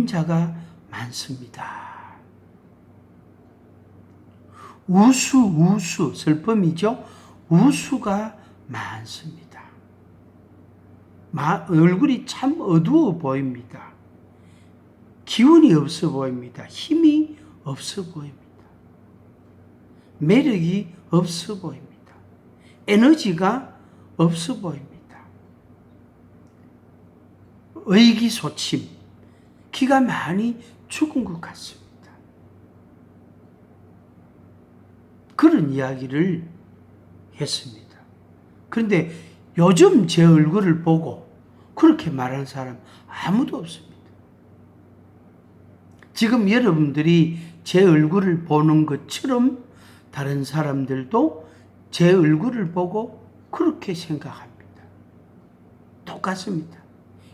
그림자가 많습니다. 우수, 슬픔이죠. 우수가 많습니다. 얼굴이 참 어두워 보입니다. 기운이 없어 보입니다. 힘이 없어 보입니다. 매력이 없어 보입니다. 에너지가 없어 보입니다. 의기소침, 기가 많이 죽은 것 같습니다. 그런 이야기를 했습니다. 그런데 요즘 제 얼굴을 보고 그렇게 말하는 사람 아무도 없습니다. 지금 여러분들이 제 얼굴을 보는 것처럼 다른 사람들도 제 얼굴을 보고 그렇게 생각합니다. 똑같습니다.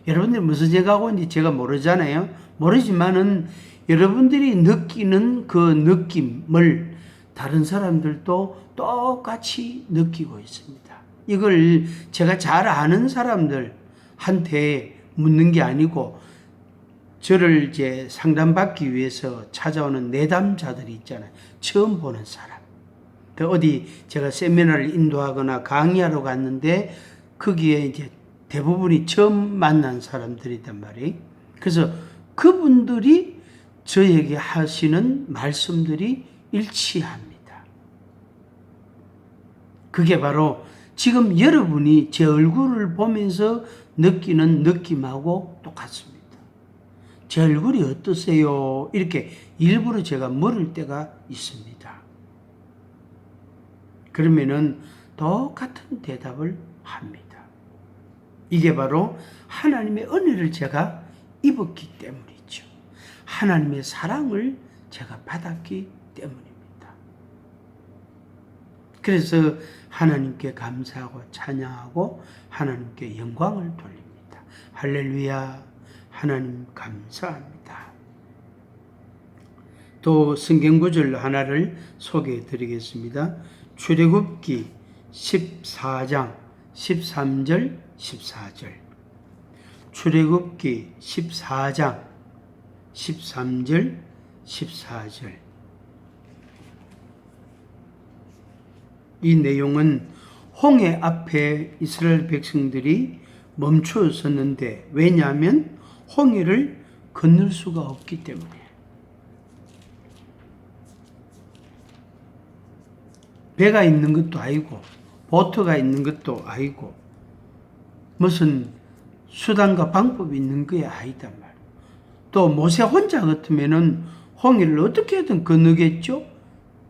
여러분들이 무슨 생각하고 있는지 제가 모르잖아요. 모르지만은 여러분들이 느끼는 그 느낌을 다른 사람들도 똑같이 느끼고 있습니다. 이걸 제가 잘 아는 사람들한테 묻는 게 아니고 저를 이제 상담받기 위해서 찾아오는 내담자들이 있잖아요. 처음 보는 사람. 어디 제가 세미나를 인도하거나 강의하러 갔는데 거기에 이제 대부분이 처음 만난 사람들이단 말이에요. 그래서 그분들이 저에게 하시는 말씀들이 일치합니다. 그게 바로 지금 여러분이 제 얼굴을 보면서 느끼는 느낌하고 똑같습니다. 제 얼굴이 어떠세요? 이렇게 일부러 제가 물을 때가 있습니다. 그러면은 똑같은 대답을 합니다. 이게 바로 하나님의 은혜를 제가 입었기 때문이죠. 하나님의 사랑을 제가 받았기 때문입니다. 그래서 하나님께 감사하고 찬양하고 하나님께 영광을 돌립니다. 할렐루야, 하나님 감사합니다. 또 성경구절 하나를 소개해 드리겠습니다. 출애굽기 14장 13절 14절. 출애굽기 14장 13절 14절. 이 내용은 홍해 앞에 이스라엘 백성들이 멈추어 섰는데 왜냐하면 홍해를 건널 수가 없기 때문에. 배가 있는 것도 아니고 보트가 있는 것도 아니고 무슨 수단과 방법이 있는 게 아니단 말이에요. 또 모세 혼자 같으면은 홍해를 어떻게든 건너겠죠.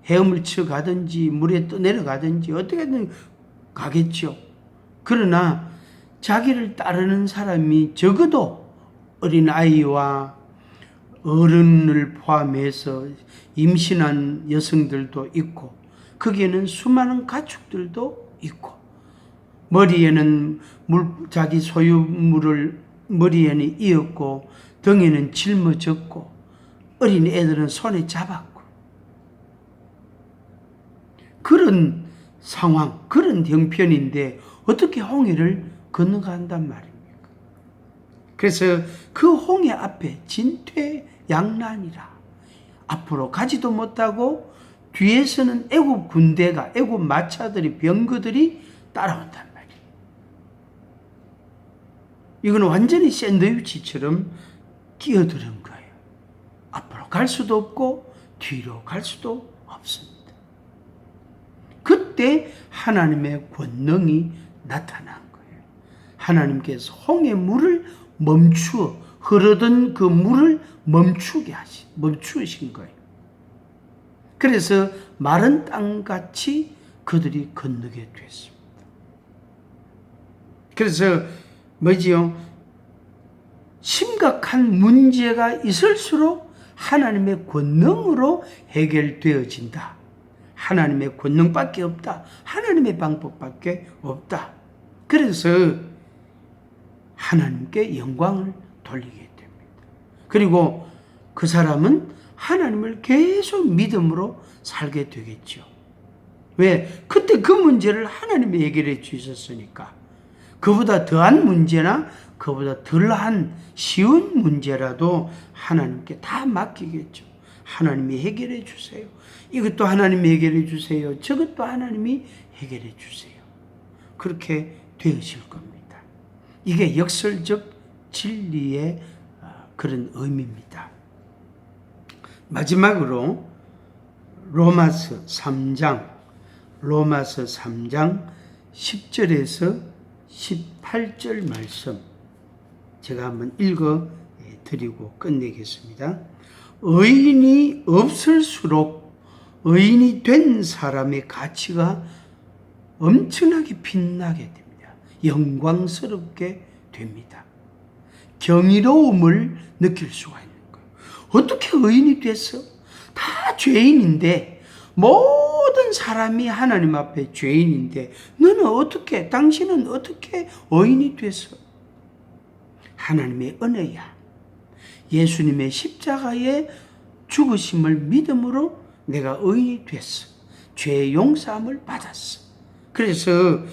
헤엄을 쳐 가든지 물에 떠내려가든지 어떻게든 가겠죠. 그러나 자기를 따르는 사람이 적어도 어린아이와 어른을 포함해서 임신한 여성들도 있고 거기에는 수많은 가축들도 있고 머리에는 자기 소유물을 머리에는 이었고 등에는 짊어졌고 어린 애들은 손에 잡았고 그런 상황, 그런 형편인데 어떻게 홍해를 건너간단 말입니까? 그래서 그 홍해 앞에 진퇴양난이라 앞으로 가지도 못하고 뒤에서는 애굽 군대가 애굽 마차들이 병거들이 따라온단 말이에요. 이건 완전히 샌드위치처럼 끼어드는 거예요. 앞으로 갈 수도 없고 뒤로 갈 수도 없습니다. 그때 하나님의 권능이 나타난 거예요. 하나님께서 홍해 물을 멈추어 흐르던 그 물을 멈추신 거예요. 그래서 마른 땅같이 그들이 건너게 됐습니다. 그래서 뭐지요? 심각한 문제가 있을수록 하나님의 권능으로 해결되어진다. 하나님의 권능밖에 없다. 하나님의 방법밖에 없다. 그래서 하나님께 영광을 돌리게 됩니다. 그리고 그 사람은 하나님을 계속 믿음으로 살게 되겠죠. 왜? 그때 그 문제를 하나님이 해결해 주셨으니까. 그보다 더한 문제나 그보다 덜한 쉬운 문제라도 하나님께 다 맡기겠죠. 하나님이 해결해 주세요. 이것도 하나님이 해결해 주세요. 저것도 하나님이 해결해 주세요. 그렇게 되어질 겁니다. 이게 역설적 진리의 그런 의미입니다. 마지막으로 로마서 3장 10절에서 18절 말씀 제가 한번 읽어 드리고 끝내겠습니다. 의인이 없을수록 의인이 된 사람의 가치가 엄청나게 빛나게 됩니다. 영광스럽게 됩니다. 경이로움을 느낄 수가 있는 거예요. 어떻게 의인이 됐어? 다 죄인인데, 모든 사람이 하나님 앞에 죄인인데 당신은 어떻게 의인이 됐어? 하나님의 은혜야. 예수님의 십자가의 죽으심을 믿음으로 내가 의인이 됐어. 죄의 용서함을 받았어. 그래서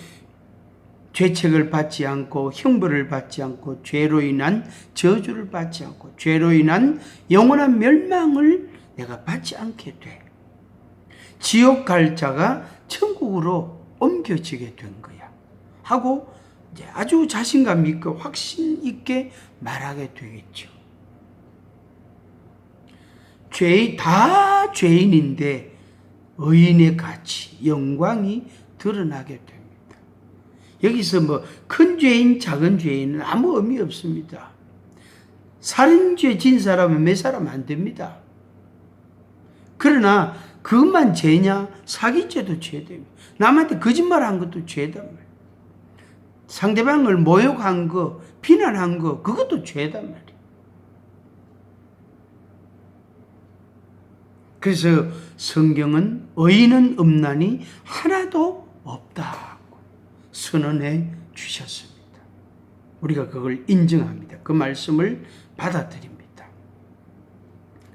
죄책을 받지 않고 형벌을 받지 않고 죄로 인한 저주를 받지 않고 죄로 인한 영원한 멸망을 내가 받지 않게 돼. 지옥 갈 자가 천국으로 옮겨지게 된 거야. 하고 이제 아주 자신감 있고 확신 있게 말하게 되겠죠. 다 죄인인데 의인의 가치, 영광이 드러나게 됩니다. 여기서 뭐 큰 죄인, 작은 죄인은 아무 의미 없습니다. 살인죄 진 사람은 몇 사람 안 됩니다. 그러나 그것만 죄냐? 사기죄도 죄됩니다. 남한테 거짓말한 것도 죄단 말이에요. 상대방을 모욕한 거, 비난한 거, 그것도 죄단 말이에요. 그래서 성경은 의인은 없나니 하나도 없다고 선언해 주셨습니다. 우리가 그걸 인정합니다. 그 말씀을 받아들입니다.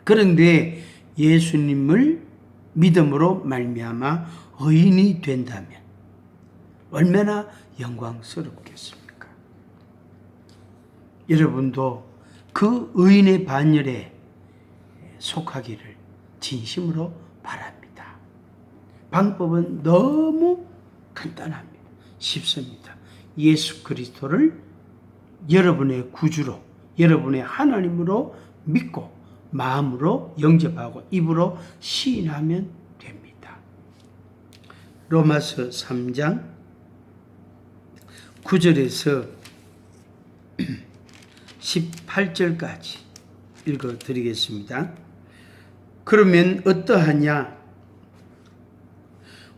그런데 예수님을 믿음으로 말미암아 의인이 된다면 얼마나 영광스럽겠습니까? 여러분도 그 의인의 반열에 속하기를 진심으로 바랍니다. 방법은 너무 간단합니다. 쉽습니다. 예수 그리스도를 여러분의 구주로, 여러분의 하나님으로 믿고 마음으로 영접하고 입으로 시인하면 됩니다. 로마서 3장 9절에서 18절까지 읽어드리겠습니다. 그러면 어떠하냐?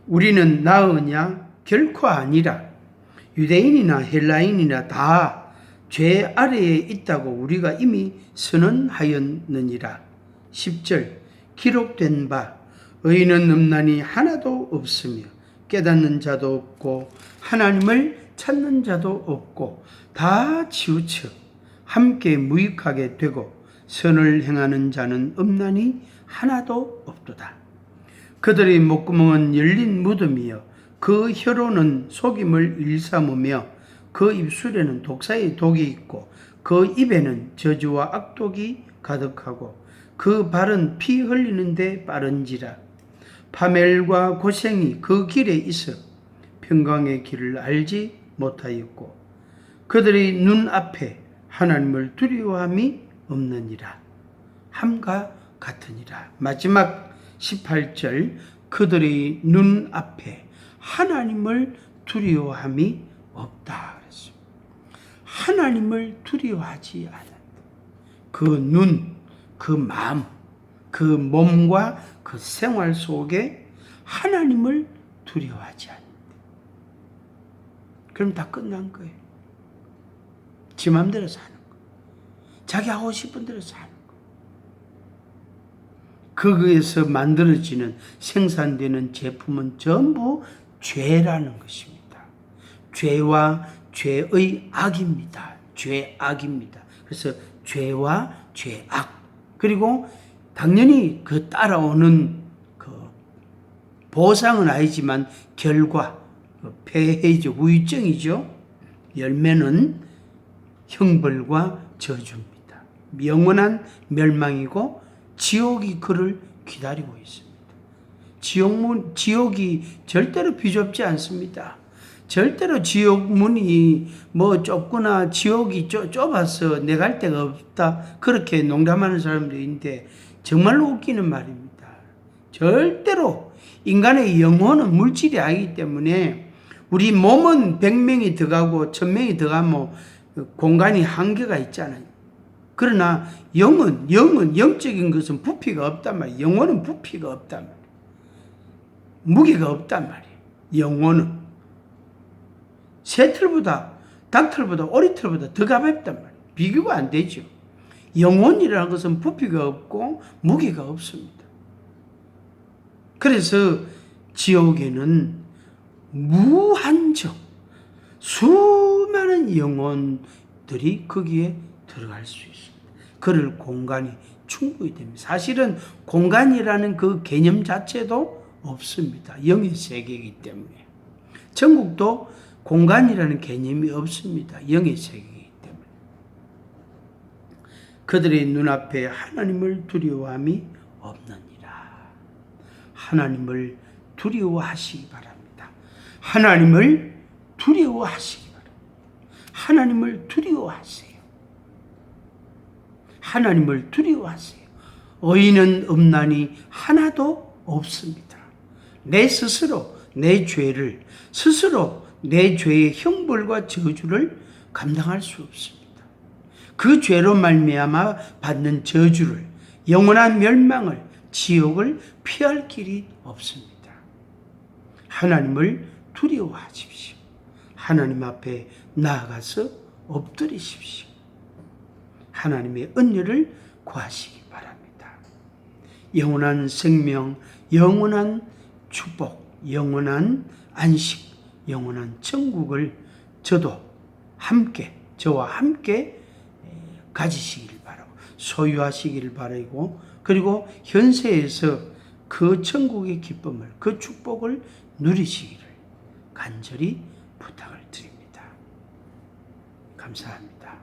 우리는 나으냐? 결코 아니라. 유대인이나 헬라인이나 다 죄 아래에 있다고 우리가 이미 선언하였느니라. 10절 기록된 바 의인은 없나니 하나도 없으며 깨닫는 자도 없고 하나님을 찾는 자도 없고 다 치우쳐 함께 무익하게 되고 선을 행하는 자는 없나니 하나도 없도다. 그들의 목구멍은 열린 무덤이요 그 혀로는 속임을 일삼으며 그 입술에는 독사의 독이 있고 그 입에는 저주와 악독이 가득하고 그 발은 피 흘리는데 빠른지라. 파멸과 고생이 그 길에 있어 평강의 길을 알지 못하였고 그들의 눈앞에 하나님을 두려워함이 없느니라. 함과 같으니라. 마지막 18절 그들의 눈앞에 하나님을 두려워함이 없다. 그랬습니다. 하나님을 두려워하지 않았다. 그 눈, 그 마음, 그 몸과 그 생활 속에 하나님을 두려워하지 않는다. 그럼 다 끝난 거예요. 지 맘대로 사는 거. 자기 하고 싶은 대로 사는 거. 거기에서 만들어지는 생산되는 제품은 전부 죄라는 것입니다. 죄와 죄의 악입니다. 죄악입니다. 그래서 죄와 죄악. 그리고 당연히 그 따라오는 그 보상은 아니지만 결과, 폐해죠. 후유증이죠. 열매는 형벌과 저주입니다. 영원한 멸망이고 지옥이 그를 기다리고 있습니다. 지옥이 절대로 비좁지 않습니다. 절대로 지옥 문이 뭐 좁거나 지옥이 좁아서 내 갈 데가 없다. 그렇게 농담하는 사람도 있는데 정말로 웃기는 말입니다. 절대로 인간의 영혼은 물질이 아니기 때문에 우리 몸은 100명이 들어가고 1000명이 들어가면 공간이 한계가 있잖아요. 그러나 영적인 것은 부피가 없단 말이에요. 영혼은 부피가 없단 말이에요. 무게가 없단 말이에요. 영혼은. 새털보다, 닭털보다, 오리털보다 더 가볍단 말이에요. 비교가 안 되죠. 영혼이라는 것은 부피가 없고 무게가 없습니다. 그래서 지옥에는 무한정 수많은 영혼들이 거기에 들어갈 수 있습니다. 그럴 공간이 충분히 됩니다. 사실은 공간이라는 그 개념 자체도 없습니다. 영의 세계이기 때문에. 천국도 공간이라는 개념이 없습니다. 영의 세계이기 때문에. 그들의 눈앞에 하나님을 두려워함이 없느니라. 하나님을 두려워하시기 바랍니다. 하나님을 두려워하시기 바랍니다. 하나님을 두려워하세요. 하나님을 두려워하세요. 의인은 없나니 하나도 없습니다. 내 스스로 내 죄를 스스로 내 죄의 형벌과 저주를 감당할 수 없습니다. 그 죄로 말미암아 받는 저주를 영원한 멸망을 지옥을 피할 길이 없습니다. 하나님을 두려워하십시오. 하나님 앞에 나아가서 엎드리십시오. 하나님의 은혜를 구하시기 바랍니다. 영원한 생명, 영원한 축복, 영원한 안식, 영원한 천국을 저와 함께 가지시길 바라고 소유하시길 바라고 그리고 현세에서 그 천국의 기쁨을 그 축복을 누리시기를 간절히 부탁을 드립니다. 감사합니다.